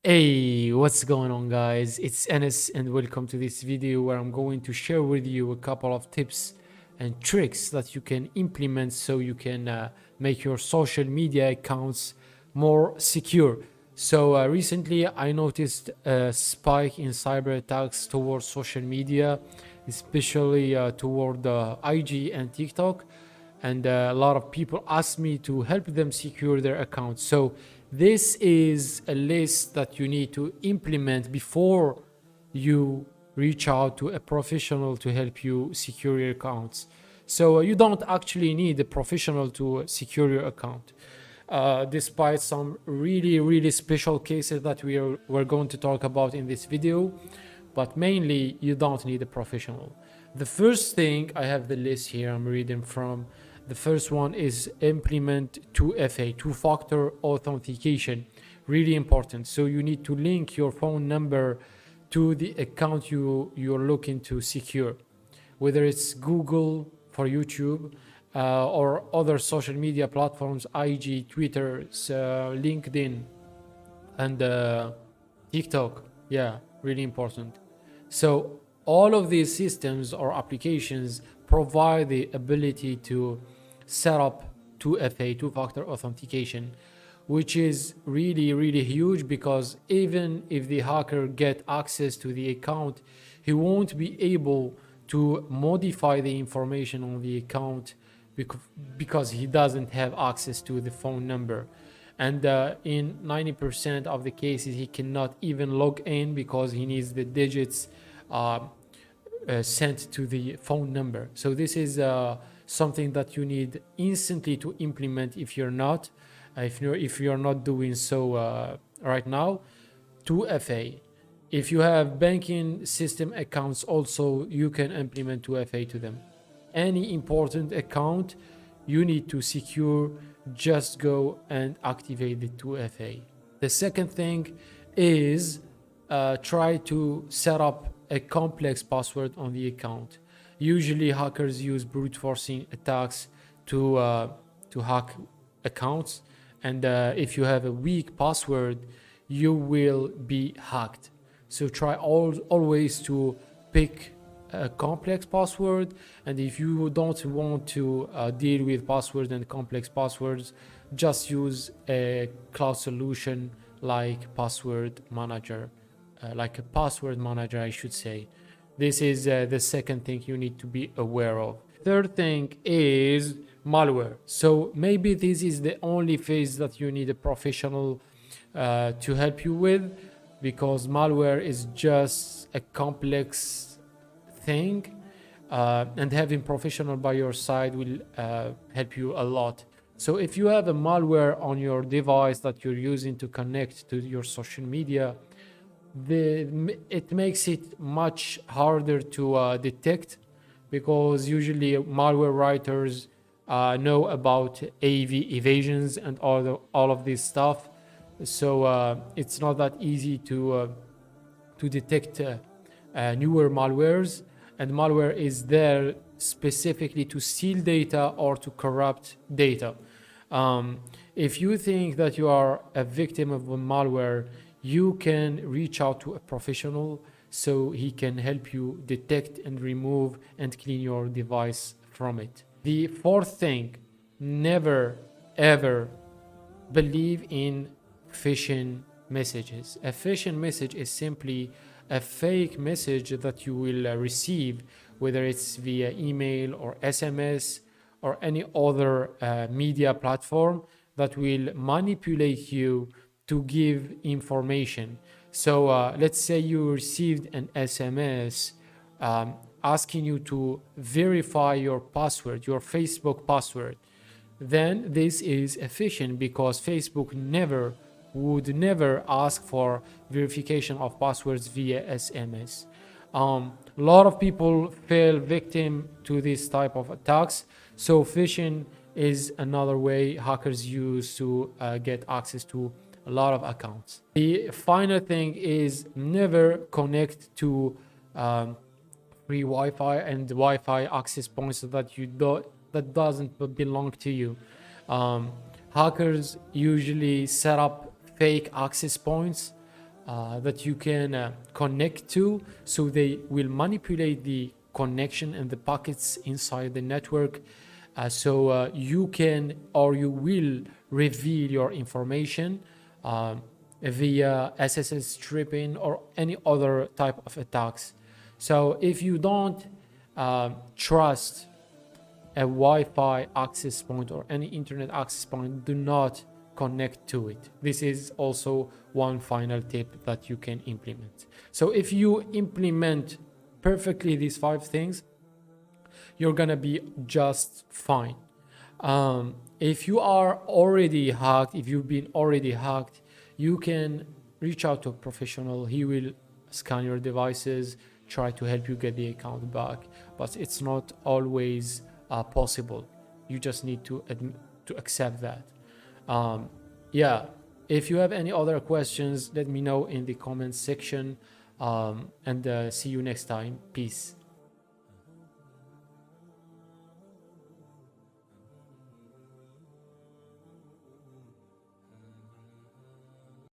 Hey, what's going on, guys? It's Enes, and welcome to this video where I'm going to share with you a couple of tips and tricks that you can implement so you can make your social media accounts more secure. Recently, I noticed a spike in cyber attacks towards social media, especially toward IG and TikTok, and a lot of people ask me to help them secure their accounts. So this is a list that you need to implement before you reach out to a professional to help you secure your accounts. So you don't actually need a professional to secure your account. Despite some really special cases that we're going to talk about in this video, but mainly you don't need a professional. The first thing, I have the list here I'm reading from. The first one is implement 2FA, two-factor authentication. Really important. So you need to link your phone number to the account you're looking to secure, whether it's Google for YouTube or other social media platforms, IG, Twitter, LinkedIn, and TikTok. Yeah, really important. So all of these systems or applications provide the ability to set up 2FA, two-factor authentication, which is really huge, because even if the hacker get access to the account, he won't be able to modify the information on the account because he doesn't have access to the phone number. And in 90% of the cases, he cannot even log in because he needs the digits sent to the phone number. So this is something that you need instantly to implement if you're not doing so right now. 2FA. If you have banking system accounts also, you can implement 2FA to them. Any important account you need to secure, just go and activate the 2FA. The second thing is try to set up a complex password on the account. Usually hackers use brute forcing attacks to hack accounts, and if you have a weak password, you will be hacked. So try always to pick a complex password, and if you don't want to deal with passwords and complex passwords, just use a cloud solution like password manager, like a password manager, I should say. This is the second thing you need to be aware of. Third thing is malware. So maybe this is the only phase that you need a professional to help you with, because malware is just a complex thing, and having professional by your side will help you a lot. So if you have a malware on your device that you're using to connect to your social media, it makes it much harder to detect, because usually malware writers know about AV evasions and all of this stuff. So it's not that easy to detect newer malwares, and malware is there specifically to steal data or to corrupt data. If you think that you are a victim of a malware, you can reach out to a professional so he can help you detect and remove and clean your device from it. The fourth thing, never ever believe in phishing messages. A phishing message is simply a fake message that you will receive, whether it's via email or SMS or any other media platform, that will manipulate you to give information. So let's say you received an SMS asking you to verify your password, your Facebook password. Then this is efficient, because Facebook would never ask for verification of passwords via SMS. A lot of people fell victim to this type of attacks. So phishing is another way hackers use to get access to a lot of accounts. The final thing is never connect to free Wi-Fi and Wi-Fi access points that doesn't belong to you. Hackers usually set up fake access points that you can connect to, so they will manipulate the connection and the packets inside the network, so you can or you will reveal your information via SSL stripping or any other type of attacks. So if you don't trust a Wi-Fi access point or any internet access point, do not connect to it. This is also one final tip that you can implement. So if you implement perfectly these 5 things, you're gonna be just fine. If you are already hacked, if you've been already hacked, you can reach out to a professional. He will scan your devices, try to help you get the account back, but it's not always possible. You just need to accept that. Yeah, if you have any other questions, let me know in the comments section, and see you next time. Peace.